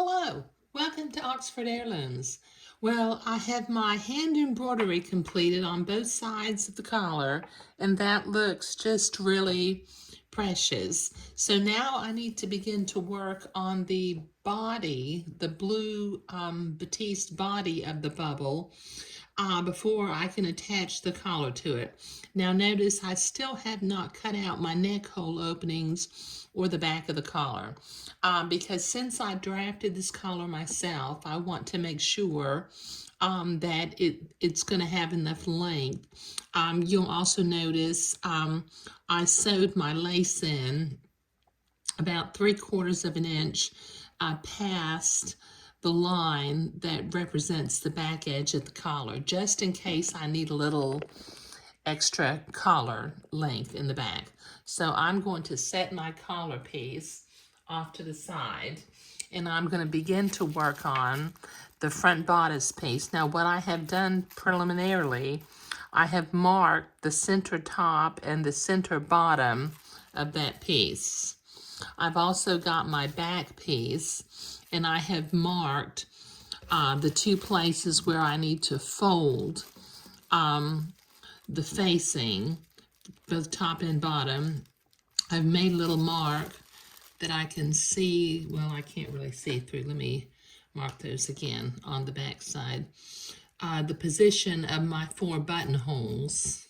Hello, welcome to Oxford Heirlooms. Well, I have my hand embroidery completed on both sides of the collar, and that looks just really precious. So now I need to begin to work on the body, the blue batiste body of the bubble, before I can attach the collar to it. Now notice I still have not cut out my neck hole openings or the back of the collar, because since I drafted this collar myself, I want to make sure that it's going to have enough length. You'll also notice I sewed my lace in about 3/4 of an inch past the line that represents the back edge of the collar, just in case I need a little extra collar length in the back. So I'm going to set my collar piece off to the side, and I'm going to begin to work on the front bodice piece. Now what I have done preliminarily, I have marked the center top and the center bottom of that piece. I've also got my back piece, and I have marked the two places where I need to fold the facing, both top and bottom. I've made a little mark that I can see. Well, I can't really see through. Let me mark those again on the back side. The position of my 4 buttonholes.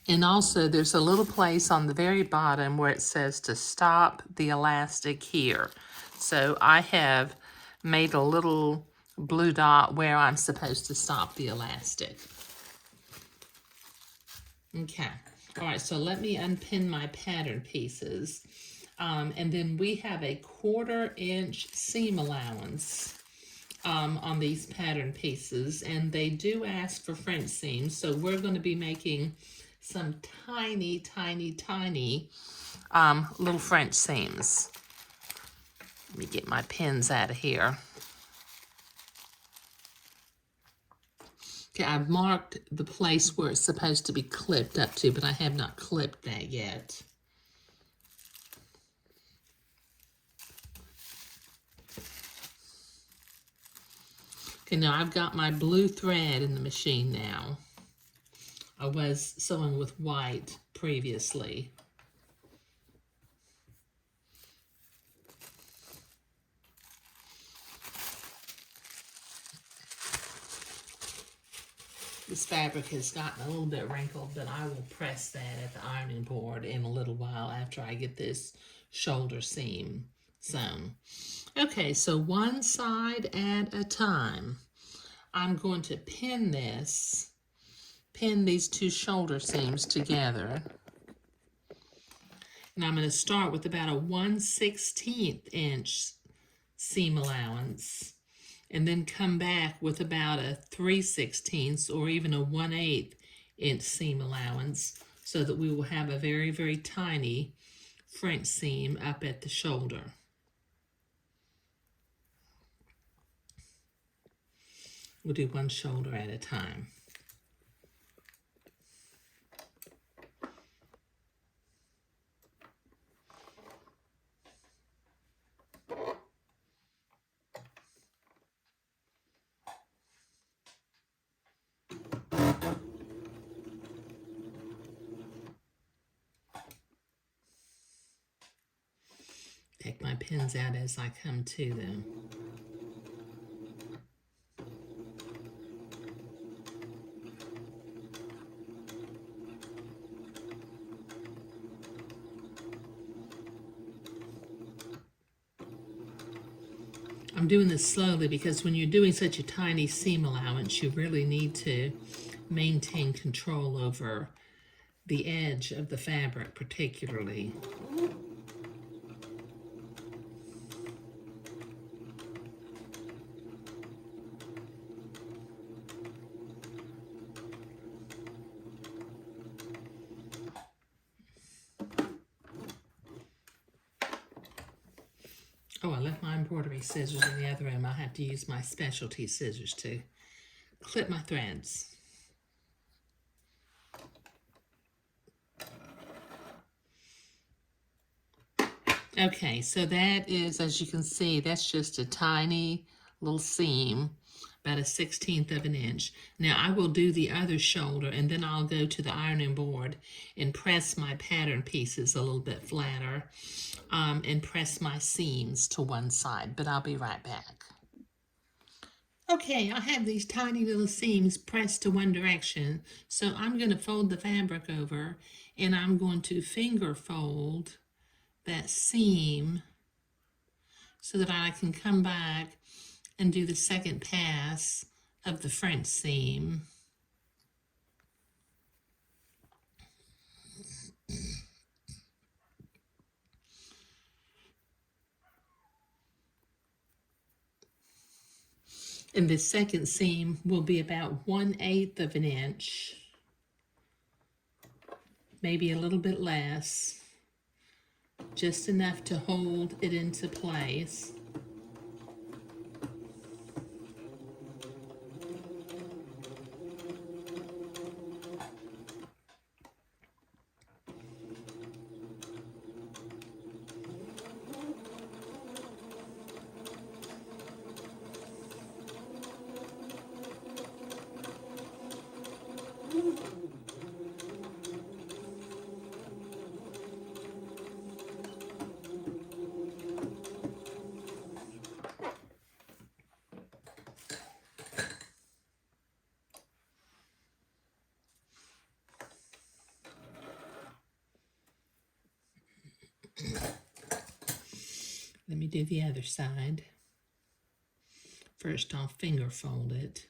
And also there's a little place on the very bottom where it says to stop the elastic here. So I have made a little blue dot where I'm supposed to stop the elastic. Okay, all right, so let me unpin my pattern pieces. And then we have a 1/4 inch seam allowance on these pattern pieces, and they do ask for French seams, so we're going to be making some tiny, tiny, tiny little French seams. Let me get my pins out of here. Okay, I've marked the place where it's supposed to be clipped up to, but I have not clipped that yet. Okay, now I've got my blue thread in the machine now. I was sewing with white previously. This fabric has gotten a little bit wrinkled, but I will press that at the ironing board in a little while after I get this shoulder seam sewn. Okay, so one side at a time. I'm going to pin these 2 shoulder seams together. And I'm going to start with about a 1/16 inch seam allowance, and then come back with about a 3/16 or even a 1/8 inch seam allowance, so that we will have a very, very tiny French seam up at the shoulder. We'll do one shoulder at a time. Take my pins out as I come to them. I'm doing this slowly because when you're doing such a tiny seam allowance, you really need to maintain control over the edge of the fabric particularly. Oh, I left my embroidery scissors in the other room. I'll have to use my specialty scissors to clip my threads. Okay, so that is, as you can see, that's just a tiny little seam, about a 1/16 of an inch. Now I will do the other shoulder and then I'll go to the ironing board and press my pattern pieces a little bit flatter and press my seams to one side, but I'll be right back. Okay, I have these tiny little seams pressed to one direction, so I'm going to fold the fabric over and I'm going to finger fold that seam so that I can come back and do the second pass of the French seam. And the second seam will be about 1/8 of an inch, maybe a little bit less, just enough to hold it into place. Let me do the other side. First, I'll finger fold it.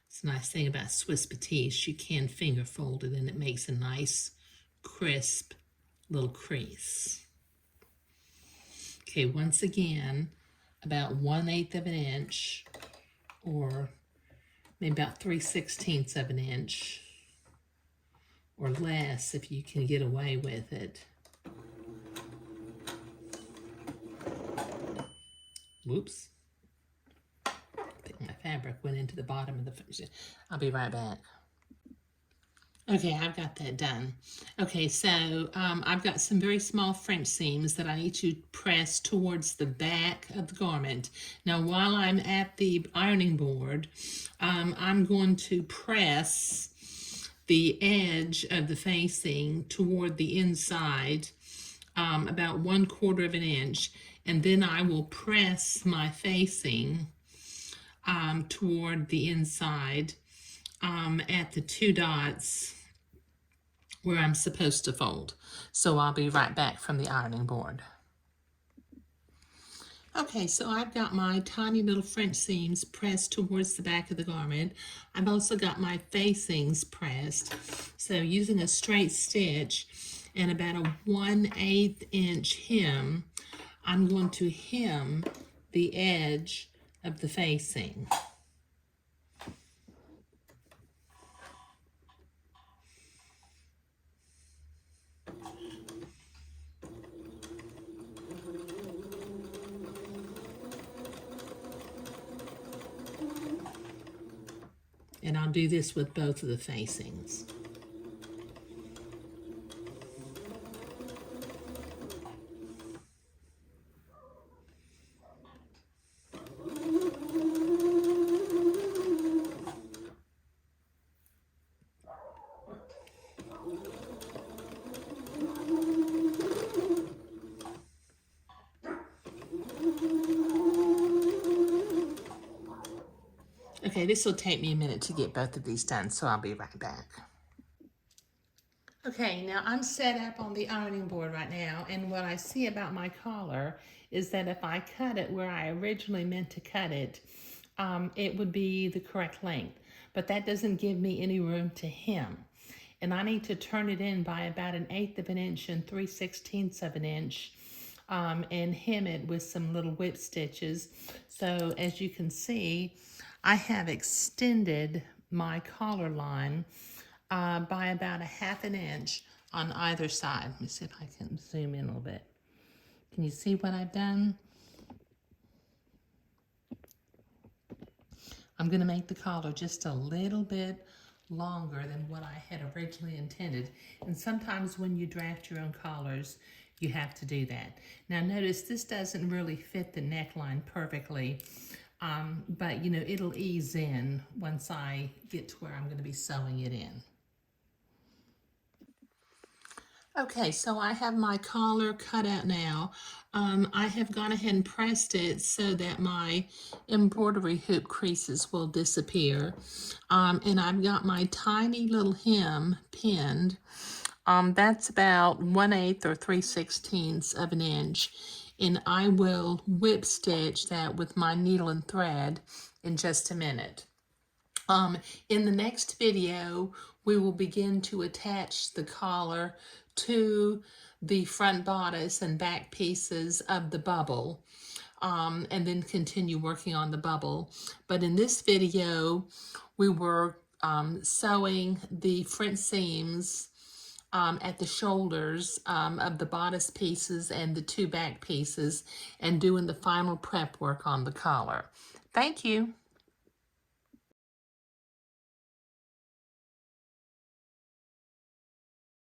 It's a nice thing about Swiss Batiste. You can finger fold it and it makes a nice, crisp little crease. Okay, once again, about 1/8 of an inch, or maybe about 3/16 of an inch, or less if you can get away with it. Whoops. I think my fabric went into the bottom of the... I'll be right back. Okay, I've got that done. Okay, so I've got some very small French seams that I need to press towards the back of the garment. Now, while I'm at the ironing board, I'm going to press the edge of the facing toward the inside, about 1/4 of an inch, and then I will press my facing toward the inside at the 2 dots where I'm supposed to fold. So I'll be right back from the ironing board. Okay, so I've got my tiny little French seams pressed towards the back of the garment. I've also got my facings pressed. So using a straight stitch and about a 1/8 inch hem, I'm going to hem the edge of the facing. And I'll do this with both of the facings. Okay, this will take me a minute to get both of these done, so I'll be right back. Okay, now I'm set up on the ironing board right now, and what I see about my collar is that if I cut it where I originally meant to cut it, it would be the correct length, but that doesn't give me any room to hem. And I need to turn it in by about 1/8 of an inch and 3/16 of an inch, and hem it with some little whip stitches. So as you can see, I have extended my collar line by about 1/2 inch on either side. Let me see if I can zoom in a little bit. Can you see what I've done? I'm going to make the collar just a little bit longer than what I had originally intended. And sometimes when you draft your own collars, you have to do that. Now notice this doesn't really fit the neckline perfectly, but you know, it'll ease in once I get to where I'm going to be sewing it in. Okay, so I have my collar cut out now. I have gone ahead and pressed it so that my embroidery hoop creases will disappear. And I've got my tiny little hem pinned. That's about 1/8 or 3/16 of an inch. And I will whip stitch that with my needle and thread in just a minute. In the next video, we will begin to attach the collar to the front bodice and back pieces of the bubble, and then continue working on the bubble. But in this video, we were sewing the front seams at the shoulders of the bodice pieces and the two back pieces, and doing the final prep work on the collar. Thank you.